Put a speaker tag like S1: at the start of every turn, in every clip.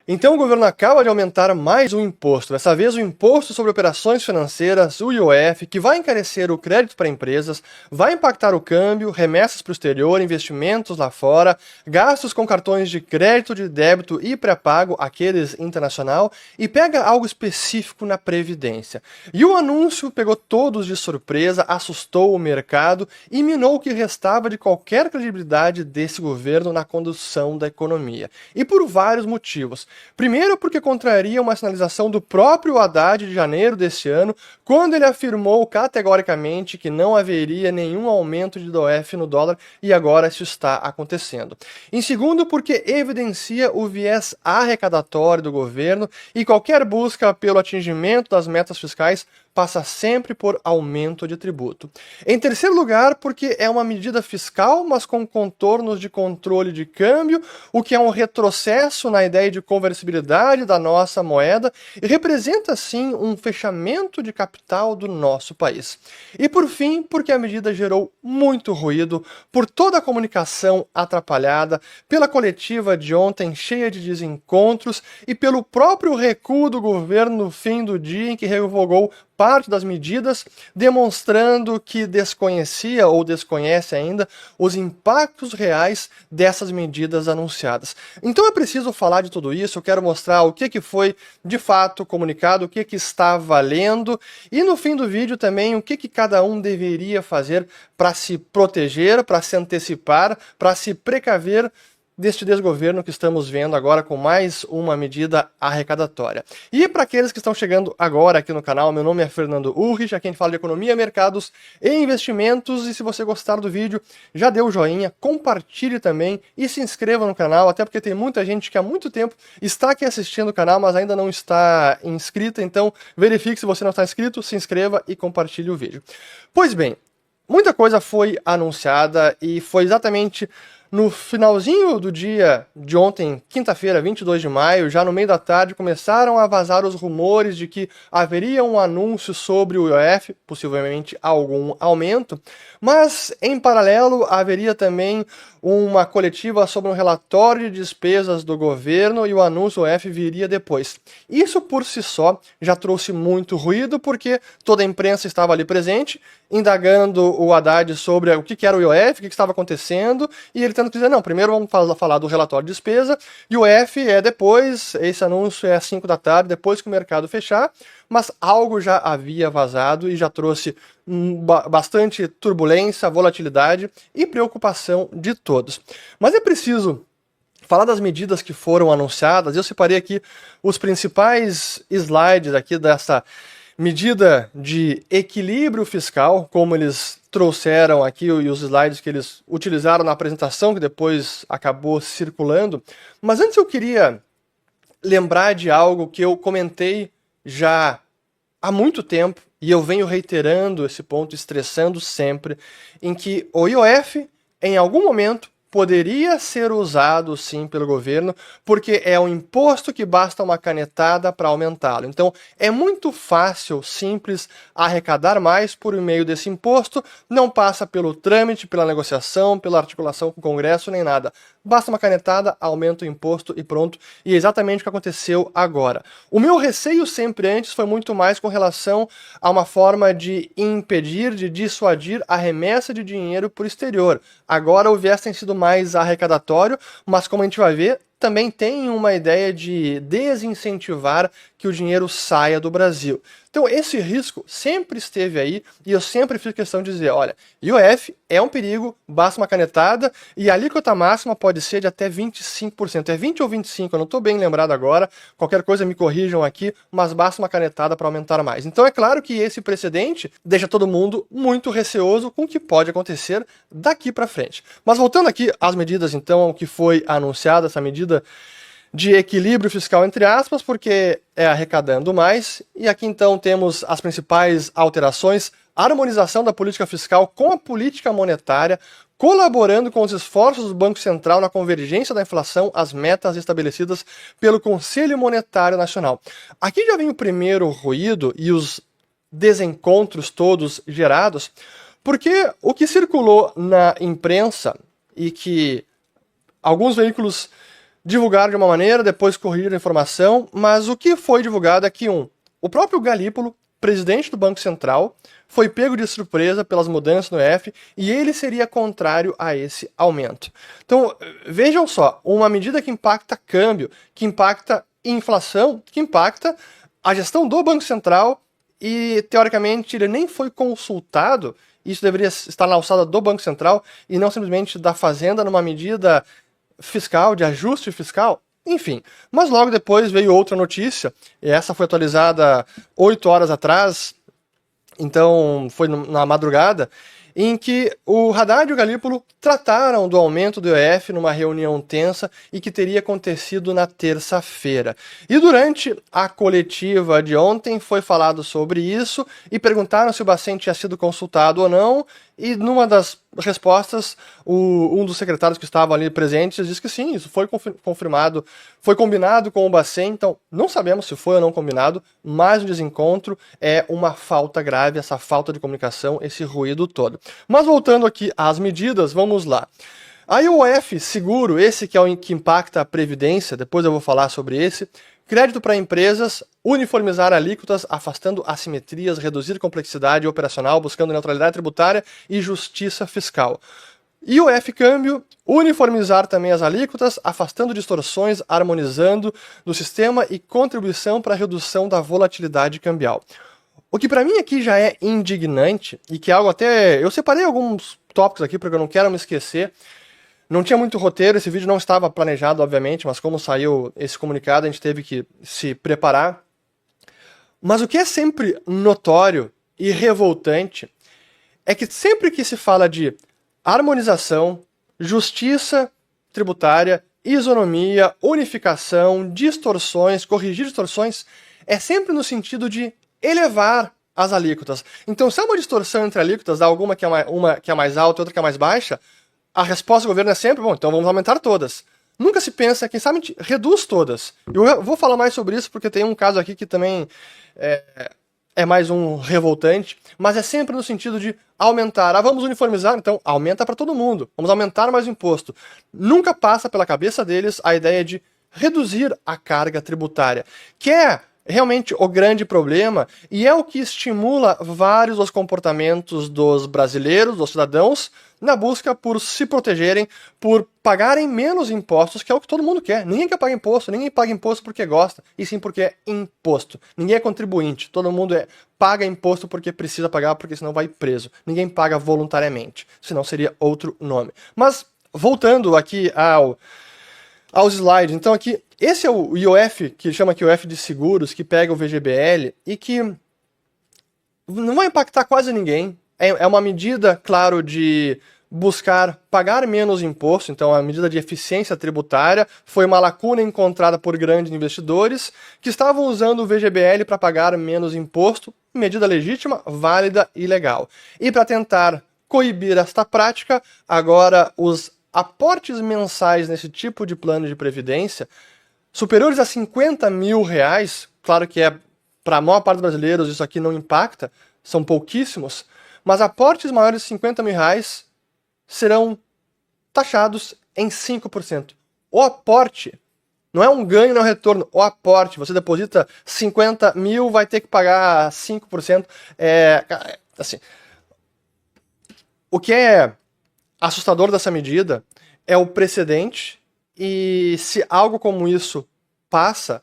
S1: Então o governo acaba de aumentar mais um imposto, dessa vez o Imposto sobre Operações Financeiras, o IOF, que vai encarecer o crédito para empresas, vai impactar o câmbio, remessas para o exterior, investimentos lá fora, gastos com cartões de crédito, de débito e pré-pago, aqueles internacional, e pega algo específico na Previdência. E o anúncio pegou todos de surpresa, assustou o mercado e minou o que restava de qualquer credibilidade desse governo na condução da economia. E por vários motivos. Primeiro, porque contraria uma sinalização do próprio Haddad de janeiro deste ano, quando ele afirmou categoricamente que não haveria nenhum aumento de IOF no dólar, e agora isso está acontecendo. Em segundo, porque evidencia o viés arrecadatório do governo e qualquer busca pelo atingimento das metas fiscais passa sempre por aumento de tributo. Em terceiro lugar, porque é uma medida fiscal, mas com contornos de controle de câmbio, o que é um retrocesso na ideia de conversibilidade da nossa moeda e representa, sim, um fechamento de capital do nosso país. E por fim, porque a medida gerou muito ruído por toda a comunicação atrapalhada, pela coletiva de ontem cheia de desencontros e pelo próprio recuo do governo no fim do dia em que revogou parte das medidas, demonstrando que desconhecia ou desconhece ainda os impactos reais dessas medidas anunciadas. Então é preciso falar de tudo isso, eu quero mostrar o que foi de fato comunicado, o que está valendo e no fim do vídeo também o que cada um deveria fazer para se proteger, para se antecipar, para se precaver deste desgoverno que estamos vendo agora com mais uma medida arrecadatória. E para aqueles que estão chegando agora aqui no canal, meu nome é Fernando Ulrich, aqui a gente fala de economia, mercados e investimentos, e se você gostar do vídeo, já dê o joinha, compartilhe também e se inscreva no canal, até porque tem muita gente que há muito tempo está aqui assistindo o canal, mas ainda não está inscrita, então verifique se você não está inscrito, se inscreva e compartilhe o vídeo. Pois bem, muita coisa foi anunciada e foi exatamente no finalzinho do dia de ontem, quinta-feira, 22 de maio, já no meio da tarde, começaram a vazar os rumores de que haveria um anúncio sobre o IOF, possivelmente algum aumento, mas em paralelo haveria também uma coletiva sobre um relatório de despesas do governo e o anúncio do IOF viria depois. Isso por si só já trouxe muito ruído, porque toda a imprensa estava ali presente, indagando o Haddad sobre o que era o IOF, o que estava acontecendo, e ele tendo que dizer, não, primeiro vamos falar do relatório de despesa, e o IOF é depois, esse anúncio é às 5 da tarde, depois que o mercado fechar, mas algo já havia vazado e já trouxe bastante turbulência, volatilidade e preocupação de todos. Mas é preciso falar das medidas que foram anunciadas. Eu separei aqui os principais slides aqui dessa medida de equilíbrio fiscal, como eles trouxeram aqui, e os slides que eles utilizaram na apresentação, que depois acabou circulando. Mas antes eu queria lembrar de algo que eu comentei já há muito tempo, e eu venho reiterando esse ponto, estressando sempre, em que o IOF, em algum momento, poderia ser usado sim pelo governo, porque é um imposto que basta uma canetada para aumentá-lo. Então é muito fácil, simples, arrecadar mais por meio desse imposto, não passa pelo trâmite, pela negociação, pela articulação com o Congresso, nem nada. Basta uma canetada, aumenta o imposto e pronto. E é exatamente o que aconteceu agora. O meu receio sempre antes foi muito mais com relação a uma forma de impedir, de dissuadir a remessa de dinheiro para o exterior. Agora o viés tem sido mais arrecadatório, mas como a gente vai ver, também tem uma ideia de desincentivar que o dinheiro saia do Brasil. Então esse risco sempre esteve aí e eu sempre fiz questão de dizer, olha, IOF é um perigo, basta uma canetada e a alíquota máxima pode ser de até 25%. É 20 ou 25, eu não estou bem lembrado agora, qualquer coisa me corrijam aqui, mas basta uma canetada para aumentar mais. Então é claro que esse precedente deixa todo mundo muito receoso com o que pode acontecer daqui para frente. Mas voltando aqui às medidas, então, ao que foi anunciada, essa medida de equilíbrio fiscal, entre aspas, porque é arrecadando mais. E aqui então temos as principais alterações: a harmonização da política fiscal com a política monetária, colaborando com os esforços do Banco Central na convergência da inflação às metas estabelecidas pelo Conselho Monetário Nacional. Aqui já vem o primeiro ruído e os desencontros todos gerados, porque o que circulou na imprensa e que alguns veículos divulgaram de uma maneira, depois corrigiram a informação, mas o que foi divulgado é que o próprio Galípolo, presidente do Banco Central, foi pego de surpresa pelas mudanças no EF e ele seria contrário a esse aumento. Então, vejam só, uma medida que impacta câmbio, que impacta inflação, que impacta a gestão do Banco Central e, teoricamente, ele nem foi consultado. Isso deveria estar na alçada do Banco Central e não simplesmente da Fazenda numa medida fiscal, de ajuste fiscal. Enfim, mas logo depois veio outra notícia, e essa foi atualizada 8 horas atrás, então foi na madrugada, em que o Haddad e o Galípolo trataram do aumento do IOF numa reunião tensa e que teria acontecido na terça-feira. E durante a coletiva de ontem foi falado sobre isso e perguntaram se o Bacen tinha sido consultado ou não, e numa das respostas, um dos secretários que estavam ali presentes disse que sim, isso foi confirmado, foi combinado com o Bacen, então não sabemos se foi ou não combinado, mas o desencontro é uma falta grave, essa falta de comunicação, esse ruído todo. Mas voltando aqui às medidas, vamos lá. A IOF seguro, esse que é o que impacta a Previdência, depois eu vou falar sobre esse. Crédito para empresas, uniformizar alíquotas, afastando assimetrias, reduzir complexidade operacional, buscando neutralidade tributária e justiça fiscal. IOF câmbio, uniformizar também as alíquotas, afastando distorções, harmonizando do sistema e contribuição para a redução da volatilidade cambial. O que para mim aqui já é indignante, e que é algo até... Eu separei alguns tópicos aqui porque eu não quero me esquecer. Não tinha muito roteiro, esse vídeo não estava planejado, obviamente, mas como saiu esse comunicado, a gente teve que se preparar. Mas o que é sempre notório e revoltante é que sempre que se fala de harmonização, justiça tributária, isonomia, unificação, distorções, corrigir distorções, é sempre no sentido de elevar as alíquotas. Então, se há uma distorção entre alíquotas, há uma que é mais alta e outra que é mais baixa, a resposta do governo é sempre, bom, então vamos aumentar todas. Nunca se pensa, quem sabe, reduz todas. Eu vou falar mais sobre isso porque tem um caso aqui que também é mais um revoltante, mas é sempre no sentido de aumentar. Ah, vamos uniformizar, então aumenta para todo mundo. Vamos aumentar mais o imposto. Nunca passa pela cabeça deles a ideia de reduzir a carga tributária, que é realmente o grande problema e é o que estimula vários dos comportamentos dos brasileiros, dos cidadãos, na busca por se protegerem, por pagarem menos impostos, que é o que todo mundo quer. Ninguém quer pagar imposto, ninguém paga imposto porque gosta, e sim porque é imposto. Ninguém é contribuinte, todo mundo paga imposto porque precisa pagar, porque senão vai preso. Ninguém paga voluntariamente, senão seria outro nome. Mas, voltando aqui aos slides, então aqui, esse é o IOF, que chama aqui IOF de seguros, que pega o VGBL e que não vai impactar quase ninguém. É uma medida, claro, de buscar pagar menos imposto, então a medida de eficiência tributária foi uma lacuna encontrada por grandes investidores que estavam usando o VGBL para pagar menos imposto, medida legítima, válida e legal. E para tentar coibir esta prática, agora os aportes mensais nesse tipo de plano de previdência superiores a R$50 mil, claro que para a maior parte dos brasileiros isso aqui não impacta, são pouquíssimos, mas aportes maiores de R$50 mil serão taxados em 5%. O aporte não é um ganho, não é um retorno. O aporte, você deposita 50 mil, vai ter que pagar 5%. Assim, o que é assustador dessa medida é o precedente e se algo como isso passa,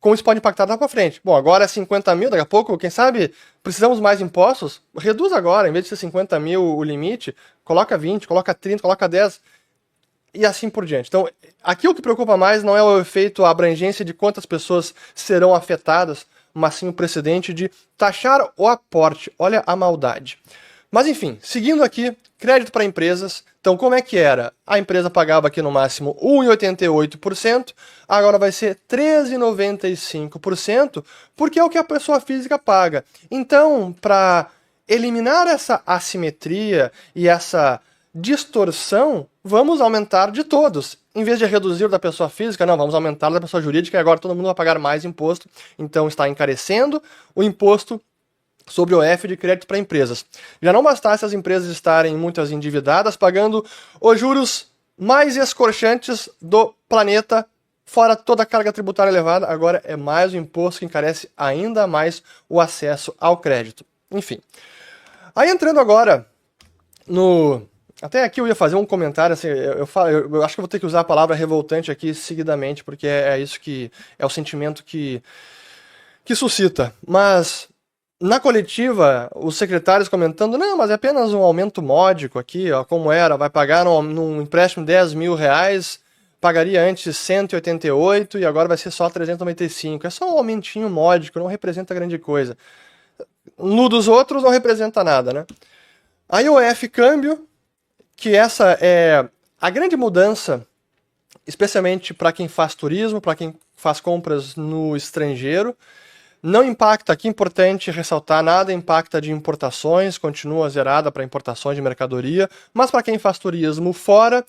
S1: como isso pode impactar lá para frente. Bom, agora é 50 mil, daqui a pouco, quem sabe, precisamos mais impostos? Reduz agora, em vez de ser 50 mil o limite, coloca 20, coloca 30, coloca 10 e assim por diante. Então, aqui o que preocupa mais não é o efeito, a abrangência de quantas pessoas serão afetadas, mas sim o precedente de taxar o aporte. Olha a maldade. Mas enfim, seguindo aqui, crédito para empresas. Então, como é que era? A empresa pagava aqui no máximo 1,88%, agora vai ser 13,95%, porque é o que a pessoa física paga. Então, para eliminar essa assimetria e essa distorção, vamos aumentar de todos. Em vez de reduzir da pessoa física, não, vamos aumentar da pessoa jurídica e agora todo mundo vai pagar mais imposto. Então, está encarecendo o imposto sobre o IOF de crédito para empresas. Já não bastasse as empresas estarem muitas endividadas, pagando os juros mais escorchantes do planeta, fora toda a carga tributária elevada, agora é mais um imposto que encarece ainda mais o acesso ao crédito. Enfim. Aí entrando agora no... Até aqui eu ia fazer um comentário, assim, eu acho que eu vou ter que usar a palavra revoltante aqui seguidamente, porque é isso que é o sentimento que suscita. Mas na coletiva, os secretários comentando, não, mas é apenas um aumento módico aqui, ó, como era, vai pagar num empréstimo R$10.000, pagaria antes 188 e agora vai ser só 395. É só um aumentinho módico, não representa grande coisa. No dos outros não representa nada, né? A IOF câmbio, que essa é a grande mudança, especialmente para quem faz turismo, para quem faz compras no estrangeiro. Não impacta, aqui é importante ressaltar, nada impacta de importações, continua zerada para importações de mercadoria, mas para quem faz turismo fora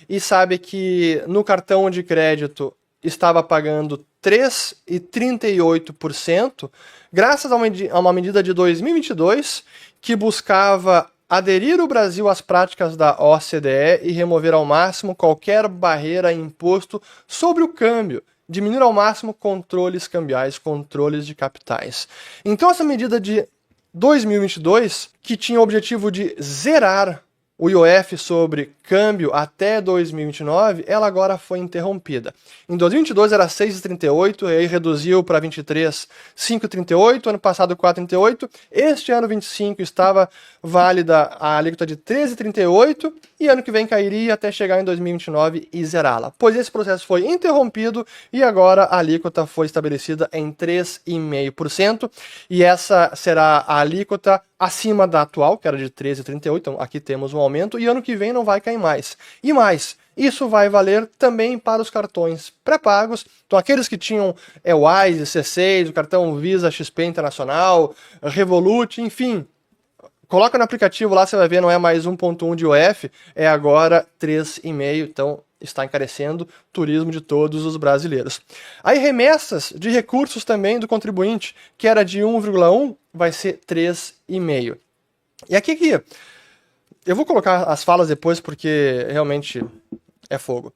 S1: e sabe que no cartão de crédito estava pagando 3,38%, graças a uma medida de 2022 que buscava aderir o Brasil às práticas da OCDE e remover ao máximo qualquer barreira imposto sobre o câmbio, diminuir ao máximo controles cambiais, controles de capitais. Então essa medida de 2022, que tinha o objetivo de zerar o IOF sobre câmbio até 2029, ela agora foi interrompida. Em 2022 era 6,38, e aí reduziu para 23, 5,38, ano passado 4,38, este ano 25 estava válida a alíquota de 13,38, e ano que vem cairia até chegar em 2029 e zerá-la. Pois esse processo foi interrompido e agora a alíquota foi estabelecida em 3,5%, e essa será a alíquota acima da atual, que era de 13,38, então aqui temos um aumento, e ano que vem não vai cair mais. E mais, isso vai valer também para os cartões pré-pagos, então aqueles que tinham o Wise, C6, o cartão Visa, XP Internacional, Revolut, enfim, coloca no aplicativo lá, você vai ver, não é mais 1,1 de IOF, é agora 3,5, então está encarecendo o turismo de todos os brasileiros. Aí remessas de recursos também do contribuinte, que era de 1,1, vai ser 3,5. E aqui que eu vou colocar as falas depois porque realmente é fogo.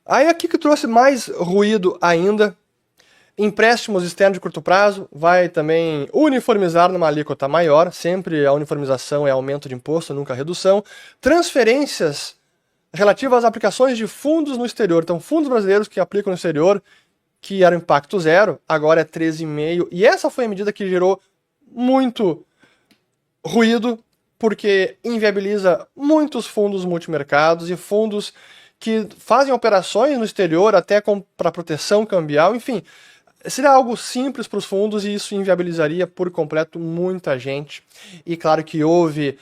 S1: Aí aqui que trouxe mais ruído ainda, empréstimos externos de curto prazo, vai também uniformizar numa alíquota maior, sempre a uniformização é aumento de imposto, nunca redução. Transferências relativas às aplicações de fundos no exterior, então fundos brasileiros que aplicam no exterior, que era impacto zero, agora é 13,5, e essa foi a medida que gerou muito ruído, porque inviabiliza muitos fundos multimercados e fundos que fazem operações no exterior até para proteção cambial, enfim, seria algo simples para os fundos e isso inviabilizaria por completo muita gente. E claro que houve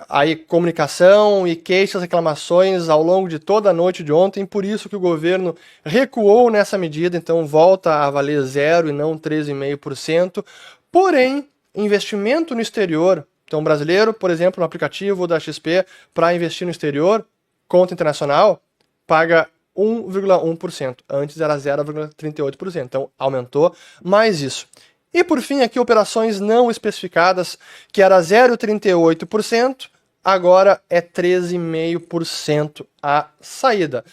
S1: aí comunicação e queixas, reclamações ao longo de toda a noite de ontem, por isso que o governo recuou nessa medida, então volta a valer 0 e não 13,5%. Porém, investimento no exterior, então brasileiro, por exemplo, no aplicativo da XP, para investir no exterior, conta internacional, paga 1,1%. Antes era 0,38%. Então aumentou mais isso. E por fim, aqui operações não especificadas, que era 0,38%, agora é 13,5% a saída.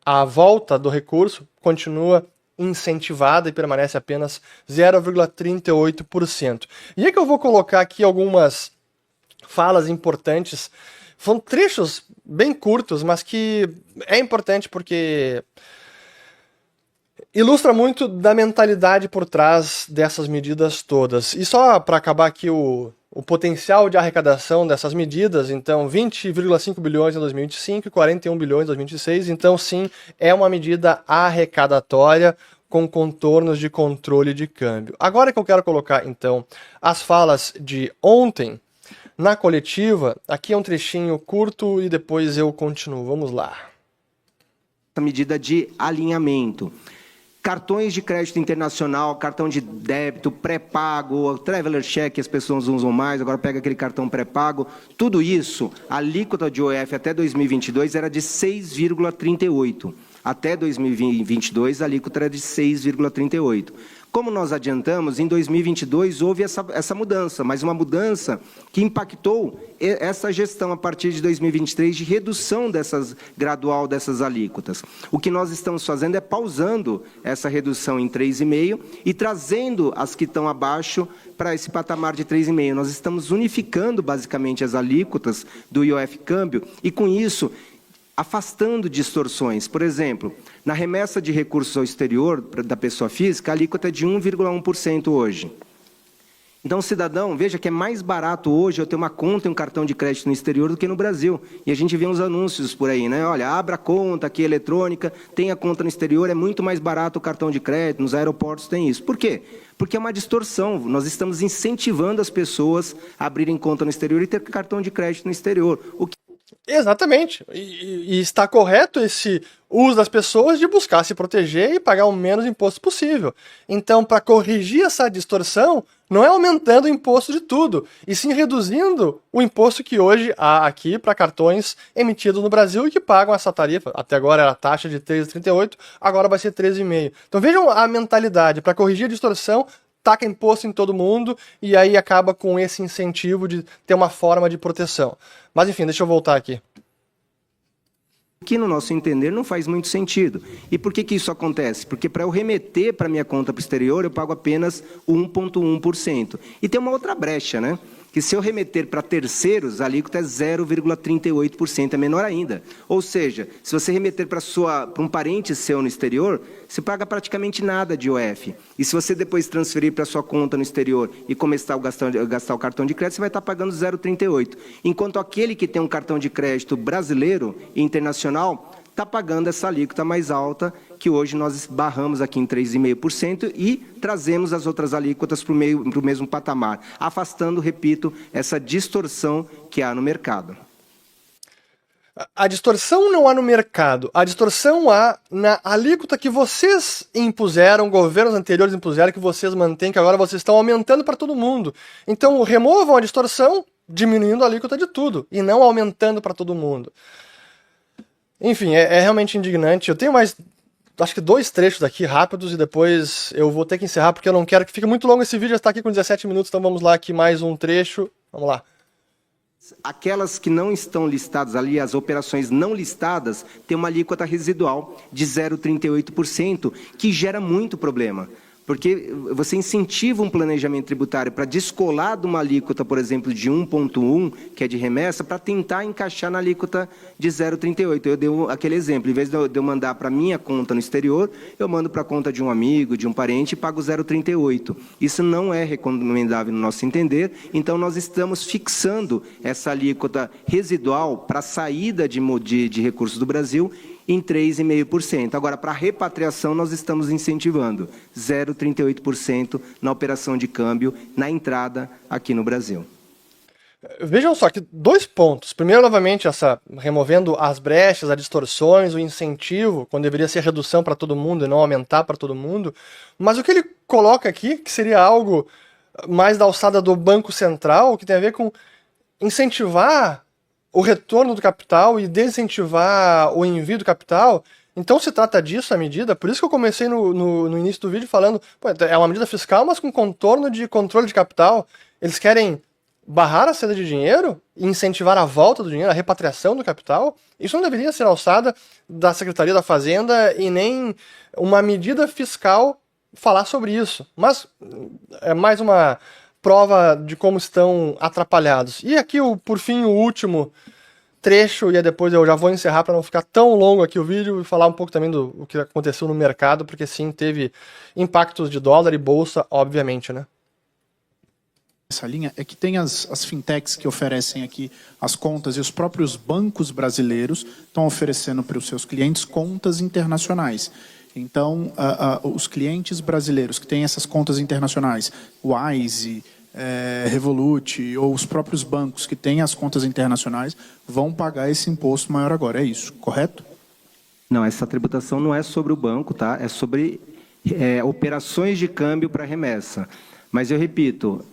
S1: A volta do recurso continua incentivada e permanece apenas 0,38%. E é que eu vou colocar aqui algumas falas importantes. São trechos bem curtos, mas que é importante porque ilustra muito da mentalidade por trás dessas medidas todas. E só para acabar aqui o potencial de arrecadação dessas medidas, então 20,5 bilhões em 2025 e 41 bilhões em 2026, então sim, é uma medida arrecadatória com contornos de controle de câmbio. Agora que eu quero colocar então as falas de ontem, na coletiva, aqui é um trechinho curto e depois eu continuo. Vamos lá.
S2: Essa medida de alinhamento. Cartões de crédito internacional, cartão de débito, pré-pago, Traveler Check, as pessoas usam mais, agora pega aquele cartão pré-pago. Tudo isso, a alíquota de IOF até 2022 era de 6,38%. Até 2022, a alíquota era de 6,38%. Como nós adiantamos, em 2022 houve essa mudança, mas uma mudança que impactou essa gestão a partir de 2023 de redução gradual dessas alíquotas. O que nós estamos fazendo é pausando essa redução em 3,5% e trazendo as que estão abaixo para esse patamar de 3,5%. Nós estamos unificando basicamente as alíquotas do IOF Câmbio e, com isso, afastando distorções. Por exemplo, na remessa de recursos ao exterior da pessoa física, a alíquota é de 1,1% hoje. Então, o cidadão, veja que é mais barato hoje eu ter uma conta e um cartão de crédito no exterior do que no Brasil. E a gente vê uns anúncios por aí, né? Olha, abra conta aqui eletrônica, tenha conta no exterior, é muito mais barato o cartão de crédito, nos aeroportos tem isso. Por quê? Porque é uma distorção. Nós estamos incentivando as pessoas a abrirem conta no exterior e ter cartão de crédito no exterior.
S1: Exatamente. E está correto esse uso das pessoas de buscar se proteger e pagar o menos imposto possível. Então, para corrigir essa distorção, não é aumentando o imposto de tudo, e sim reduzindo o imposto que hoje há aqui para cartões emitidos no Brasil e que pagam essa tarifa. Até agora era a taxa de 13,38, agora vai ser 13,5. Então vejam a mentalidade. Para corrigir a distorção, taca imposto em todo mundo e aí acaba com esse incentivo de ter uma forma de proteção. Mas enfim, deixa eu voltar aqui.
S2: Que, no nosso entender, não faz muito sentido. E por que isso acontece? Porque para eu remeter para a minha conta para o exterior, eu pago apenas 1,1%. E tem uma outra brecha, né? Que se eu remeter para terceiros, a alíquota é 0,38%, é menor ainda. Ou seja, se você remeter para um parente seu no exterior, você paga praticamente nada de IOF. E se você depois transferir para a sua conta no exterior e começar a gastar o cartão de crédito, você vai estar pagando 0,38%. Enquanto aquele que tem um cartão de crédito brasileiro e internacional está pagando essa alíquota mais alta, que hoje nós barramos aqui em 3,5% e trazemos as outras alíquotas para o mesmo patamar, afastando, repito, essa distorção que há no mercado.
S1: A distorção não há no mercado, a distorção há na alíquota que vocês impuseram, governos anteriores impuseram, que vocês mantêm, que agora vocês estão aumentando para todo mundo. Então removam a distorção, diminuindo a alíquota de tudo, e não aumentando para todo mundo. Enfim, é realmente indignante. Eu tenho mais, acho que 2 trechos aqui rápidos e depois eu vou ter que encerrar porque eu não quero que fique muito longo esse vídeo, já está aqui com 17 minutos, então vamos lá aqui mais um trecho. Vamos lá.
S2: Aquelas que não estão listadas ali, as operações não listadas, têm uma alíquota residual de 0,38%, que gera muito problema. Porque você incentiva um planejamento tributário para descolar de uma alíquota, por exemplo, de 1,1, que é de remessa, para tentar encaixar na alíquota de 0,38. Eu dei aquele exemplo, em vez de eu mandar para a minha conta no exterior, eu mando para a conta de um amigo, de um parente, e pago 0,38. Isso não é recomendável no nosso entender, então nós estamos fixando essa alíquota residual para a saída de recursos do Brasil em 3,5%. Agora, para a repatriação, nós estamos incentivando 0,38% na operação de câmbio, na entrada aqui no Brasil.
S1: Vejam só que 2 pontos. Primeiro, novamente, removendo as brechas, as distorções, o incentivo, quando deveria ser redução para todo mundo e não aumentar para todo mundo. Mas o que ele coloca aqui, que seria algo mais da alçada do Banco Central, que tem a ver com incentivar o retorno do capital e desincentivar o envio do capital. Então se trata disso a medida, por isso que eu comecei no início do vídeo falando, pô, é uma medida fiscal, mas com contorno de controle de capital. Eles querem barrar a saída de dinheiro e incentivar a volta do dinheiro, a repatriação do capital. Isso não deveria ser alçada da Secretaria da Fazenda e nem uma medida fiscal falar sobre isso. Mas é mais uma prova de como estão atrapalhados. E aqui, por fim, o último trecho, e depois eu já vou encerrar para não ficar tão longo aqui o vídeo, e falar um pouco também do que aconteceu no mercado, porque sim, teve impactos de dólar e bolsa, obviamente, né?
S3: Essa linha é que tem as fintechs que oferecem aqui as contas e os próprios bancos brasileiros estão oferecendo para os seus clientes contas internacionais. Então, os clientes brasileiros que têm essas contas internacionais, Wise, Revolut ou os próprios bancos que têm as contas internacionais vão pagar esse imposto maior agora. É isso, correto?
S2: Não, essa tributação não é sobre o banco, tá? É sobre operações de câmbio para remessa. Mas eu repito,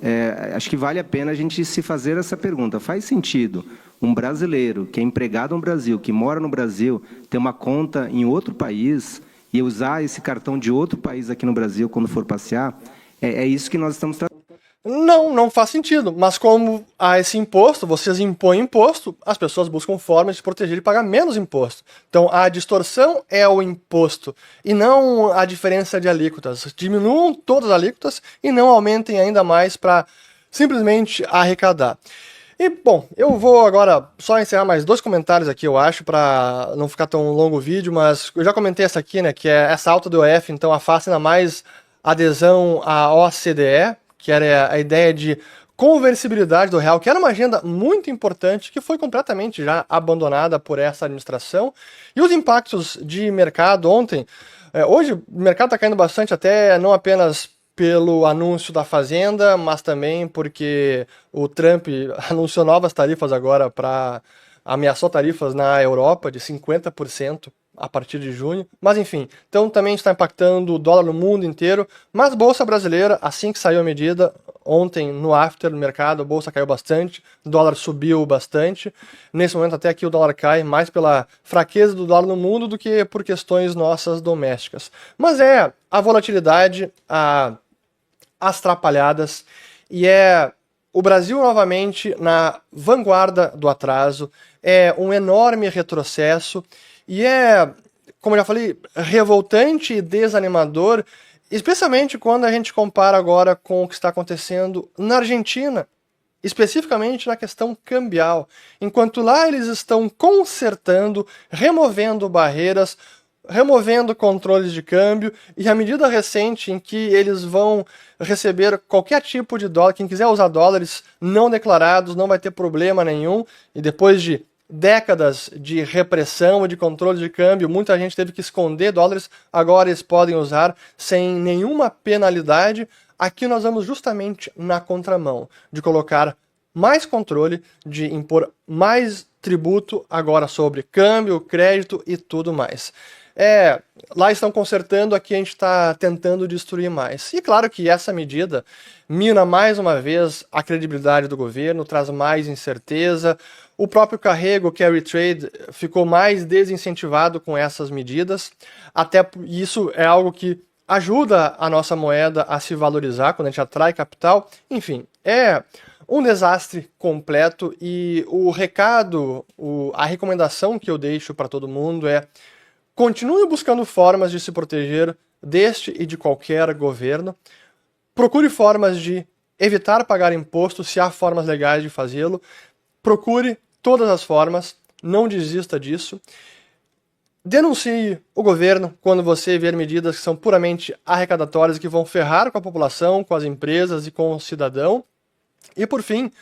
S2: acho que vale a pena a gente se fazer essa pergunta. Faz sentido um brasileiro que é empregado no Brasil, que mora no Brasil, ter uma conta em outro país e usar esse cartão de outro país aqui no Brasil quando for passear, é isso que nós estamos tratando.
S1: Não faz sentido. Mas como há esse imposto, vocês impõem imposto, as pessoas buscam formas de proteger e pagar menos imposto. Então a distorção é o imposto e não a diferença de alíquotas. Diminuam todas as alíquotas e não aumentem ainda mais para simplesmente arrecadar. E, bom, eu vou agora só encerrar mais 2 comentários aqui, eu acho, para não ficar tão longo o vídeo, mas eu já comentei essa aqui, né, que é essa alta do IOF, então afasta ainda mais a adesão à OCDE, que era a ideia de conversibilidade do real, que era uma agenda muito importante, que foi completamente já abandonada por essa administração. E os impactos de mercado ontem, hoje o mercado está caindo bastante, até não apenas pelo anúncio da Fazenda, mas também porque o Trump anunciou novas tarifas agora ameaçou tarifas na Europa de 50% a partir de junho. Mas enfim, então também está impactando o dólar no mundo inteiro, mas a Bolsa Brasileira, assim que saiu a medida, ontem no after do mercado, a Bolsa caiu bastante, o dólar subiu bastante. Nesse momento até aqui o dólar cai mais pela fraqueza do dólar no mundo do que por questões nossas domésticas. Mas é a volatilidade, as trapalhadas, e é o Brasil novamente na vanguarda do atraso, é um enorme retrocesso, e é, como eu já falei, revoltante e desanimador, especialmente quando a gente compara agora com o que está acontecendo na Argentina, especificamente na questão cambial. Enquanto lá eles estão consertando, removendo barreiras, removendo controles de câmbio, e a medida recente em que eles vão receber qualquer tipo de dólar, quem quiser usar dólares não declarados não vai ter problema nenhum, e depois de décadas de repressão e de controle de câmbio, muita gente teve que esconder dólares, agora eles podem usar sem nenhuma penalidade. Aqui nós vamos justamente na contramão, de colocar mais controle, de impor mais tributo agora sobre câmbio, crédito e tudo mais. Lá estão consertando, aqui a gente está tentando destruir mais. E claro que essa medida mina mais uma vez a credibilidade do governo, traz mais incerteza. O próprio carrego, carry trade, ficou mais desincentivado com essas medidas. Até isso é algo que ajuda a nossa moeda a se valorizar quando a gente atrai capital. Enfim, é um desastre completo, e o recado, a recomendação que eu deixo para todo mundo é: continue buscando formas de se proteger deste e de qualquer governo. Procure formas de evitar pagar imposto, se há formas legais de fazê-lo. Procure todas as formas, não desista disso. Denuncie o governo quando você ver medidas que são puramente arrecadatórias e que vão ferrar com a população, com as empresas e com o cidadão. E por fim,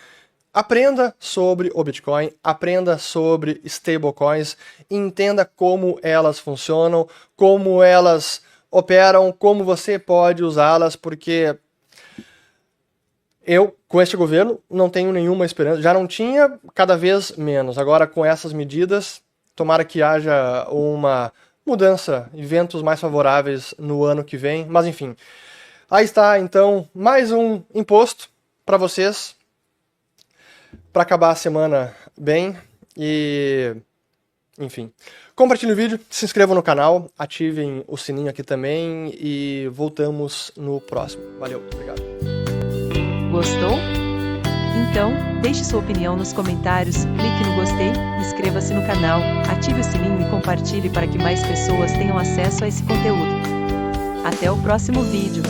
S1: aprenda sobre o Bitcoin, aprenda sobre stablecoins, entenda como elas funcionam, como elas operam, como você pode usá-las, porque eu, com este governo, não tenho nenhuma esperança. Já não tinha, cada vez menos. Agora, com essas medidas, tomara que haja uma mudança, eventos mais favoráveis no ano que vem. Mas, enfim, aí está, então, mais um imposto para vocês, para acabar a semana bem. E, enfim, compartilhem o vídeo, se inscrevam no canal, ativem o sininho aqui também e voltamos no próximo. Valeu, obrigado.
S4: Gostou? Então, deixe sua opinião nos comentários, clique no gostei, inscreva-se no canal, ative o sininho e compartilhe para que mais pessoas tenham acesso a esse conteúdo. Até o próximo vídeo.